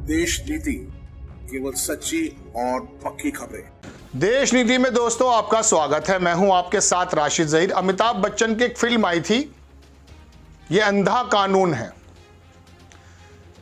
देश नीति, केवल सच्ची और पक्की खबरें। देश नीति में दोस्तों आपका स्वागत है। मैं हूं आपके साथ राशिद जहीर। अमिताभ बच्चन की एक फिल्म आई थी, ये अंधा कानून है।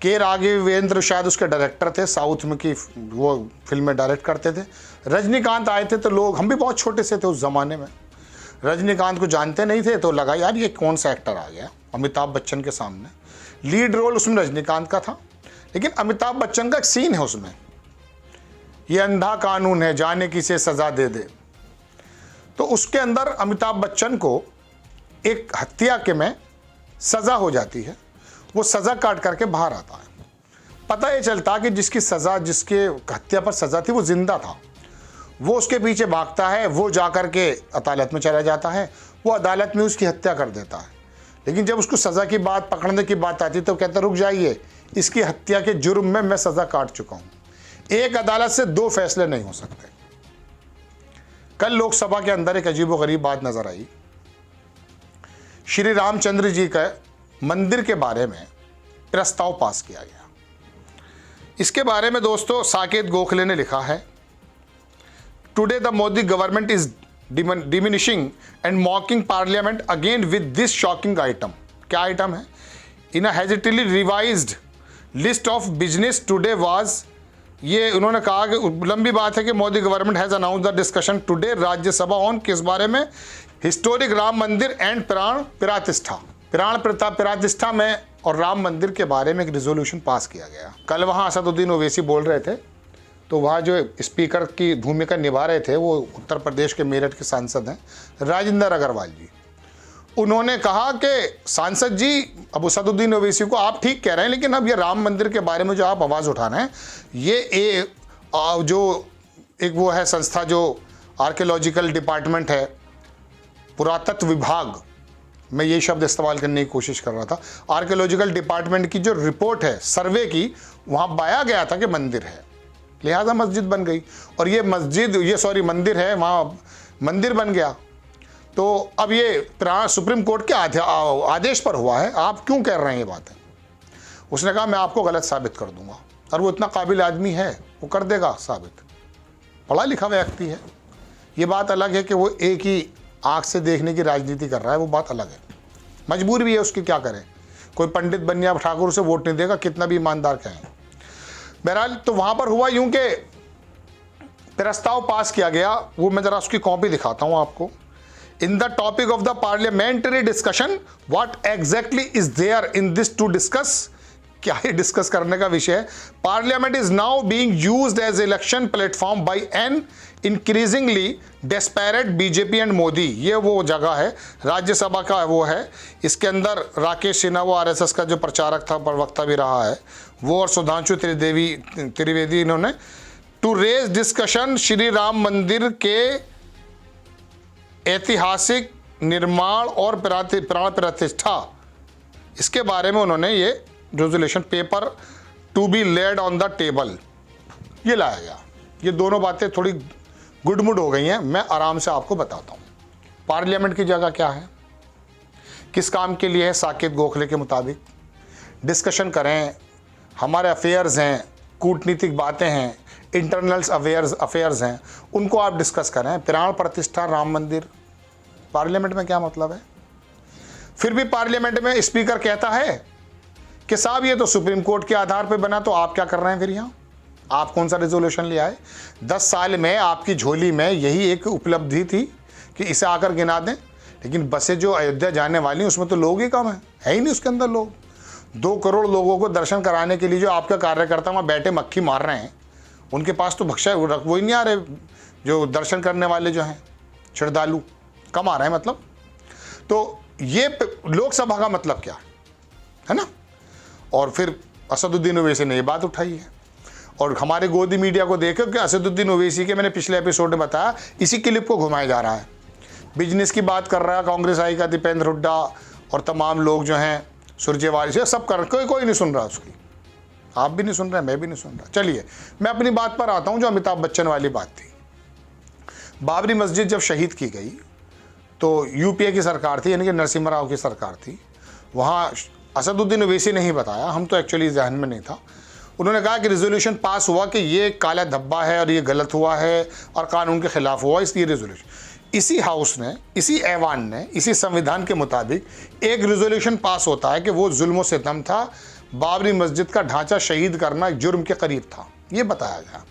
के राघवेंद्र शायद उसके डायरेक्टर थे, साउथ में की वो फिल्में डायरेक्ट करते थे। रजनीकांत आए थे तो लोग, हम भी बहुत छोटे से थे उस जमाने में, रजनीकांत को जानते नहीं थे, तो लगा यार ये कौन सा एक्टर आ गया अमिताभ बच्चन के सामने। लीड रोल उसमें रजनीकांत का था, लेकिन अमिताभ बच्चन का एक सीन है उसमें, ये अंधा कानून है, जाने किसे सजा दे दे। तो उसके अंदर अमिताभ बच्चन को एक हत्या के में सजा हो जाती है, वो सजा काट करके बाहर आता है। पता ये चलता कि जिसकी सजा, जिसके हत्या पर सजा थी, वो जिंदा था। वो उसके पीछे भागता है, वो जाकर के अदालत में चला जाता है, वो अदालत में उसकी हत्या कर देता है। लेकिन जब उसको सजा की बात, पकड़ने की बात आती तो कहता रुक जाइए, इसकी हत्या के जुर्म में मैं सजा काट चुका हूं। एक अदालत से दो फैसले नहीं हो सकते। कल लोकसभा के अंदर एक अजीबोगरीब बात नजर आई। श्री रामचंद्र जी का मंदिर के बारे में प्रस्ताव पास किया गया। इसके बारे में दोस्तों साकेत गोखले ने लिखा है, today the Modi government is diminishing and mocking parliament again with this shocking item. क्या आइटम है? In a hesitatedly revised list of business today was, ये उन्होंने कहा कि लंबी बात है कि Modi government has announce the discussion today Rajya Sabha on, किस बारे में? हिस्टोरिक राम मंदिर एंड प्राण प्रतिष्ठा। प्राण प्रतिष्ठा में और राम मंदिर के बारे में एक रिजोल्यूशन पास किया गया। कल वहाँ असदुद्दीन ओवैसी बोल रहे थे, तो वहाँ जो स्पीकर की भूमिका निभा रहे थे वो उत्तर प्रदेश के मेरठ के सांसद हैं राजेंद्र अग्रवाल जी। उन्होंने कहा कि सांसद जी, अब असदुद्दीन ओवैसी को आप ठीक कह रहे हैं, लेकिन अब ये राम मंदिर के बारे में जो आप आवाज़ उठा रहे हैं, ये जो एक वो है संस्था जो आर्कियोलॉजिकल डिपार्टमेंट है, पुरातत्व विभाग, मैं ये शब्द इस्तेमाल करने की कोशिश कर रहा था, आर्कियोलॉजिकल डिपार्टमेंट की जो रिपोर्ट है सर्वे की, वहाँ पाया गया था कि मंदिर है, लिहाजा मस्जिद बन गई। और ये मंदिर है, वहाँ मंदिर बन गया। तो अब ये सुप्रीम कोर्ट के आदेश पर हुआ है, आप क्यों कह रहे हैं ये बात है? उसने कहा मैं आपको गलत साबित कर दूंगा, और वो इतना काबिल आदमी है, वो कर देगा साबित, पढ़ा लिखा व्यक्ति है। ये बात अलग है कि वो एक ही आँख से देखने की राजनीति कर रहा है, वो बात अलग है। मजबूरी भी है उसकी, क्या करें, कोई पंडित बनिया ठाकुर उसे वोट नहीं देगा, कितना भी ईमानदार कहें। बहरहाल तो वहाँ पर हुआ यूं कि प्रस्ताव पास किया गया, वो मैं ज़रा उसकी कॉपी दिखाता हूँ आपको। In the topic of the parliamentary discussion, what exactly is there in this to discuss? क्या ये डिस्कस करने का विषय है? Parliament is now being used as election platform by an increasingly desperate BJP and Modi। ये वो जगह है, राज्यसभा का वो है। इसके अंदर राकेश सिन्हा, वो RSS का जो प्रचारक था, प्रवक्ता भी रहा है वो, और सुधांशु त्रिवेदी, इन्होंने to raise discussion Shri Ram मंदिर के ऐतिहासिक निर्माण और प्राण प्रतिष्ठा, इसके बारे में उन्होंने ये resolution paper to be laid on the table, ये लाया गया। ये दोनों बातें थोड़ी गुडमुड हो गई हैं, मैं आराम से आपको बताता हूँ। पार्लियामेंट की जगह क्या है, किस काम के लिए है? साकेत गोखले के मुताबिक डिस्कशन करें, हमारे अफेयर्स हैं, कूटनीतिक बातें हैं, इंटरनल्स अफेयर्स हैं, उनको आप डिस्कस करें। प्राण प्रतिष्ठा, राम मंदिर, पार्लियामेंट में क्या मतलब है? फिर भी पार्लियामेंट में स्पीकर कहता है कि साहब ये तो सुप्रीम कोर्ट के आधार पर बना, तो आप क्या कर रहे हैं फिर यहाँ? आप कौन सा रेजोल्यूशन ले आए? 10 साल में आपकी झोली में यही एक उपलब्धि थी कि इसे आकर गिना दें, लेकिन बसें जो अयोध्या जाने वाली उसमें तो लोग ही कम है ही नहीं उसके अंदर लोग। 2 करोड़ लोगों को दर्शन कराने के लिए जो आपका कार्यकर्ता वहाँ बैठे मक्खी मार रहे हैं, उनके पास तो भक्षा वो ही नहीं आ रहे, जो दर्शन करने वाले जो हैं श्रद्धालु कम आ रहे हैं। मतलब तो ये लोकसभा का मतलब क्या है ना? और फिर असदुद्दीन ओवैसी ने ये बात उठाई है, और हमारे गोदी मीडिया को देखो कि असदुद्दीन ओवैसी के, मैंने पिछले एपिसोड में बताया, इसी क्लिप को घुमाया जा रहा है। बिजनेस की बात कर रहा है कांग्रेस आई का दीपेंद्र हुड्डा और तमाम लोग जो हैं, सुरजेवाला से सब कर, कोई नहीं सुन रहा उसकी, आप भी नहीं सुन रहे, मैं भी नहीं सुन रहा। चलिए मैं अपनी बात पर आता हूं, जो अमिताभ बच्चन वाली बात थी। बाबरी मस्जिद जब शहीद की गई तो यूपीए की सरकार थी, यानी कि नरसिम्हा राव की सरकार थी। वहाँ असदुद्दीन ओवैसी ने ही बताया, हम तो एक्चुअली जहन में नहीं था। उन्होंने कहा कि रिजोल्यूशन पास हुआ कि ये काला धब्बा है और ये गलत हुआ है और कानून के खिलाफ हुआ, इसलिए रिजोल्यूशन। इसी हाउस ने, इसी ऐवान ने, इसी संविधान के मुताबिक एक रिजोल्यूशन पास होता है कि वो जुल्म व सितम था, बाबरी मस्जिद का ढांचा शहीद करना एक जुर्म के करीब था, ये बताया गया।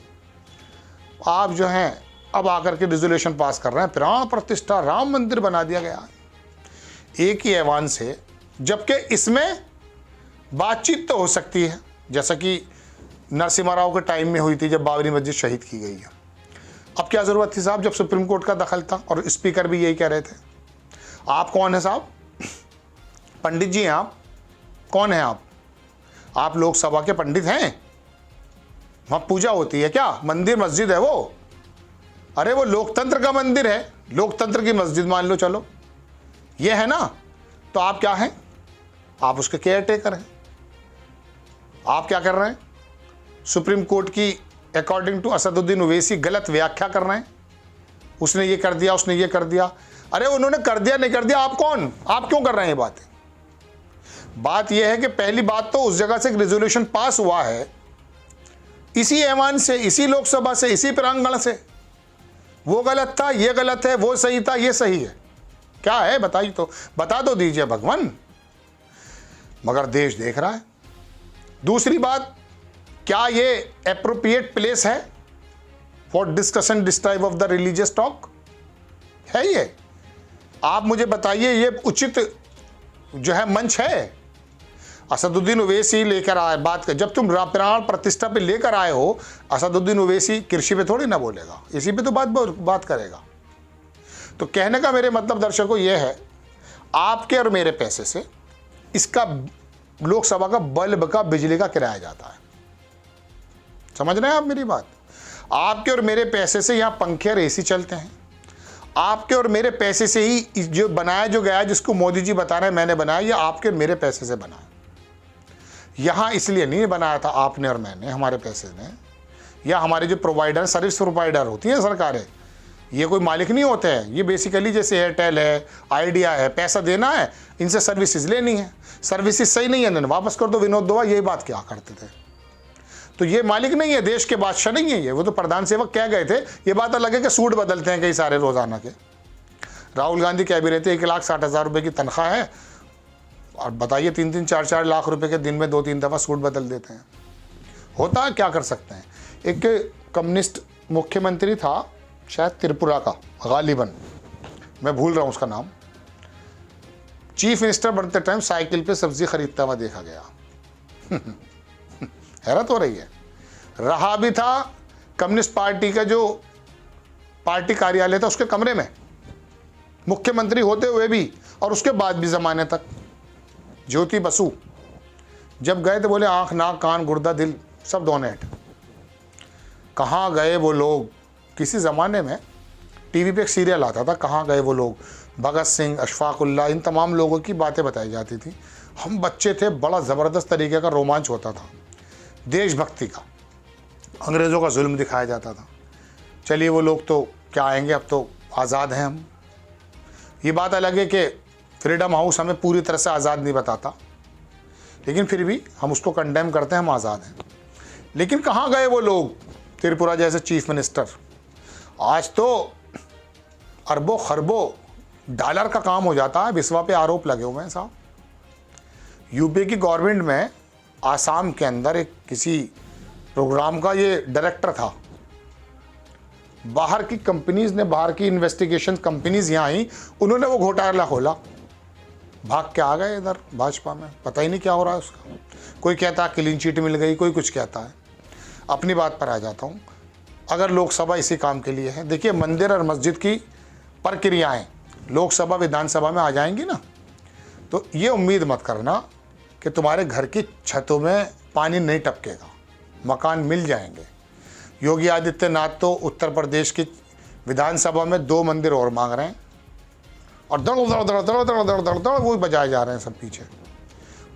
आप जो हैं अब आकर के रिजोल्यूशन पास कर रहे हैं, प्राण प्रतिष्ठा राम मंदिर बना दिया गया एक ही ऐवान से, जबकि इसमें बातचीत तो हो सकती है, जैसा कि नरसिम्हा राव के टाइम में हुई थी जब बाबरी मस्जिद शहीद की गई है। अब क्या ज़रूरत थी साहब, जब सुप्रीम कोर्ट का दखल था और स्पीकर भी यही कह रहे थे। आप कौन है साहब? पंडित जी हैं आप? कौन है आप लोकसभा के पंडित हैं? वहाँ पूजा होती है क्या? मंदिर मस्जिद है वो? अरे वो लोकतंत्र का मंदिर है, लोकतंत्र की मस्जिद मान लो, चलो ये है ना। तो आप क्या हैं? आप उसके केयर टेकर हैं। आप क्या कर रहे हैं? सुप्रीम कोर्ट की अकॉर्डिंग टू असदुद्दीन ओवैसी गलत व्याख्या कर रहे हैं। उसने ये कर दिया, उसने ये कर दिया। अरे उन्होंने कर दिया नहीं कर दिया, आप कौन? आप क्यों कर रहे हैं बातें? बात यह है कि पहली बात तो उस जगह से एक रेजोल्यूशन पास हुआ है, इसी ऐवान से, इसी लोकसभा से, इसी प्रांगण से। वो गलत था, ये गलत है, वो सही था, ये सही है। क्या है बताइए तो, बता दो दीजिए भगवान। मगर देश देख रहा है। दूसरी बात, क्या ये एप्रोप्रिएट प्लेस है for discussion this type of the religious talk? है ये? आप मुझे बताइए, ये उचित जो है मंच है? असदुद्दीन ओवैसी लेकर आए बात कर, जब तुम प्राण प्रतिष्ठा पे लेकर आए हो, असदुद्दीन ओवैसी कृषि पे थोड़ी ना बोलेगा, इसी पे तो बात करेगा। तो कहने का मेरे मतलब दर्शकों ये है, आपके और मेरे पैसे से इसका लोकसभा का बल्ब का बिजली का किराया जाता है। समझ रहे हैं आप मेरी बात? आपके और मेरे पैसे से यहाँ पंखे और एसी चलते हैं। आपके और मेरे पैसे से ही जो बनाया जो गया, जिसको मोदी जी बता रहे हैं मैंने बनाया, ये आपके और मेरे पैसे से बना है। यहाँ इसलिए नहीं बनाया था आपने और मैंने, हमारे पैसे ने, या हमारे जो प्रोवाइडर, सर्विस प्रोवाइडर होती हैं सरकारें, ये कोई मालिक नहीं होते हैं। ये बेसिकली जैसे एयरटेल है, आइडिया है, पैसा देना है, इनसे सर्विसेज लेनी है। सर्विसेज सही नहीं है, वापस कर दो, विनोद दुआ यही बात क्या करते थे। तो ये मालिक नहीं है, देश के बादशाह नहीं है ये, वो तो प्रधान सेवक कह गए थे। ये बात अलग है कि सूट बदलते हैं कई सारे रोजाना के। राहुल गांधी कह भी रहे थे 1,60,000 रुपये की तनख्वाह है, और बताइए 3-3, 4-4 लाख रुपए के दिन में 2-3 दफ़ा सूट बदल देते हैं। होता है, क्या कर सकते हैं। एक कम्युनिस्ट मुख्यमंत्री था, शायद त्रिपुरा का, गालिबन, मैं भूल रहा हूँ उसका नाम। चीफ मिनिस्टर बनते टाइम साइकिल पे सब्जी खरीदता हुआ देखा गया। हैरत हो रही है। रहा भी था कम्युनिस्ट पार्टी का जो पार्टी कार्यालय था उसके कमरे में, मुख्यमंत्री होते हुए भी और उसके बाद भी ज़माने तक। ज्योति बसु जब गए तो बोले आँख, नाक, कान, गुर्दा, दिल सब डोनेट। कहाँ गए वो लोग? किसी ज़माने में टीवी पे एक सीरियल आता था, कहाँ गए वो लोग। भगत सिंह, अशफाकुल्ला, इन तमाम लोगों की बातें बताई जाती थी। हम बच्चे थे, बड़ा ज़बरदस्त तरीके का रोमांच होता था, देशभक्ति का। अंग्रेज़ों का जुल्म दिखाया जाता था। चलिए वो लोग तो क्या आएंगे, अब तो आज़ाद हैं हम। ये बात अलग है कि फ्रीडम हाउस हमें पूरी तरह से आज़ाद नहीं बताता, लेकिन फिर भी हम उसको कंडेम करते हैं, हम आज़ाद हैं। लेकिन कहाँ गए वो लोग? त्रिपुरा जैसे चीफ मिनिस्टर। आज तो अरबों खरबों डॉलर का काम हो जाता है, बिस्वा पे आरोप लगे हुए हैं साहब। यूपी की गवर्नमेंट में आसाम के अंदर एक किसी प्रोग्राम का ये डायरेक्टर था। बाहर की कंपनीज ने, बाहर की इन्वेस्टिगेशन कंपनीज यहाँ आई, उन्होंने वो घोटाला खोला, भाग के आ गए इधर भाजपा में। पता ही नहीं क्या हो रहा है उसका। कोई कहता है क्लीन चिट मिल गई, कोई कुछ कहता है। अपनी बात पर आ जाता हूँ। अगर लोकसभा इसी काम के लिए है, देखिए मंदिर और मस्जिद की प्रक्रियाएँ लोकसभा विधानसभा में आ जाएंगी ना, तो ये उम्मीद मत करना कि तुम्हारे घर की छतों में पानी नहीं टपकेगा, मकान मिल जाएंगे। योगी आदित्यनाथ तो उत्तर प्रदेश की विधानसभा में 2 मंदिर और मांग रहे हैं, और दड़ दड़ दड़ दड़ दड़ दड़ दड़ दड़ वो बजाए जा रहे हैं सब पीछे।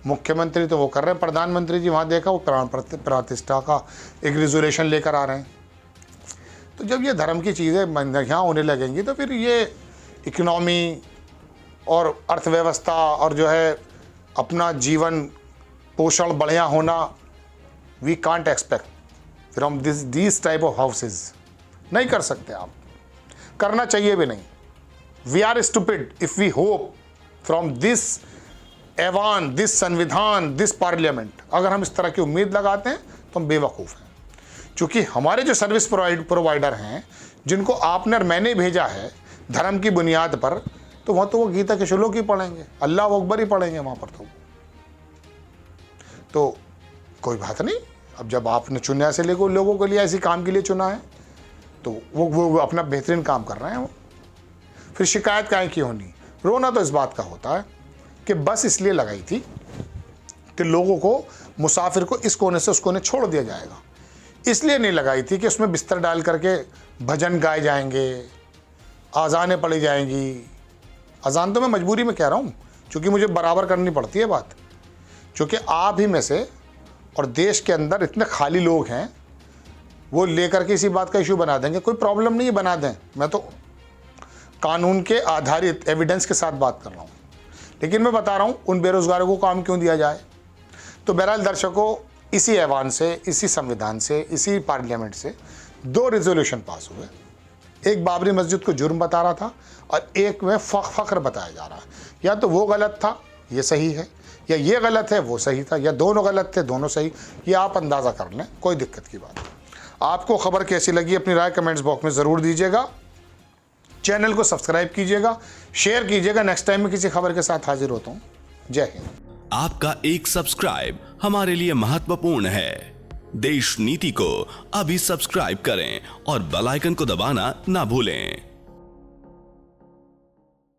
मुख्यमंत्री तो वो कर रहे हैं, प्रधानमंत्री जी वहाँ देखा वो प्राण प्रतिष्ठा का एक रिजोल्यूशन लेकर आ रहे हैं। तो जब ये धर्म की चीज़ें यहाँ होने लगेंगी तो फिर ये इकनॉमी और अर्थव्यवस्था और जो है अपना जीवन पोषण बढ़िया होना, we can't expect from this type of houses. नहीं कर सकते आप, करना चाहिए भी नहीं। We are stupid if we hope from this एवान, दिस संविधान, दिस पार्लियामेंट। अगर हम इस तरह की उम्मीद लगाते हैं तो हम बेवकूफ़ हैं। क्योंकि हमारे जो सर्विस प्रोवाइडर हैं, जिनको आपने और मैंने भेजा है धर्म की बुनियाद पर, तो वहाँ तो वो गीता के श्लोक ही पढ़ेंगे, अल्लाह अकबर ही पढ़ेंगे वहाँ पर। तो कोई बात नहीं, अब जब आपने चुना से लेकर लोगों के लिए ऐसी काम के लिए चुना है, तो वो अपना बेहतरीन काम कर रहे हैं। वो फिर शिकायत काहे की होनी। रोना तो इस बात का होता है कि बस इसलिए लगाई थी कि लोगों को, मुसाफिर को इस कोने से उस कोने छोड़ दिया जाएगा, इसलिए नहीं लगाई थी कि उसमें बिस्तर डाल करके भजन गाए जाएंगे, आज़ानें पढ़ी जाएंगी। अजान तो मैं मजबूरी में कह रहा हूँ, क्योंकि मुझे बराबर करनी पड़ती है बात, क्योंकि आप ही में से और देश के अंदर इतने खाली लोग हैं, वो लेकर के इसी बात का इशू बना देंगे। कोई प्रॉब्लम नहीं है, बना दें, मैं तो कानून के आधारित एविडेंस के साथ बात कर रहा हूँ। लेकिन मैं बता रहा हूँ उन बेरोज़गारों को काम क्यों दिया जाए। तो बहरहाल दर्शकों, इसी ऐवान से, इसी संविधान से, इसी पार्लियामेंट से 2 रेजोल्यूशन पास हुए। एक बाबरी मस्जिद को जुर्म बता रहा था और एक में फ़ख्र बताया जा रहा है। या तो वो गलत था, ये सही है, या ये गलत है, वो सही था, या दोनों गलत थे, दोनों सही। ये आप अंदाज़ा कर लें, कोई दिक्कत की बात नहीं। आपको खबर कैसी लगी अपनी राय कमेंट्स बॉक्स में ज़रूर दीजिएगा। चैनल को सब्सक्राइब कीजिएगा, शेयर कीजिएगा। नेक्स्ट टाइम में किसी खबर के साथ हाजिर होता हूँ। जय हिंद। आपका एक सब्सक्राइब हमारे लिए महत्वपूर्ण है। देश नीति को अभी सब्सक्राइब करें और बेल आइकन को दबाना ना भूलें।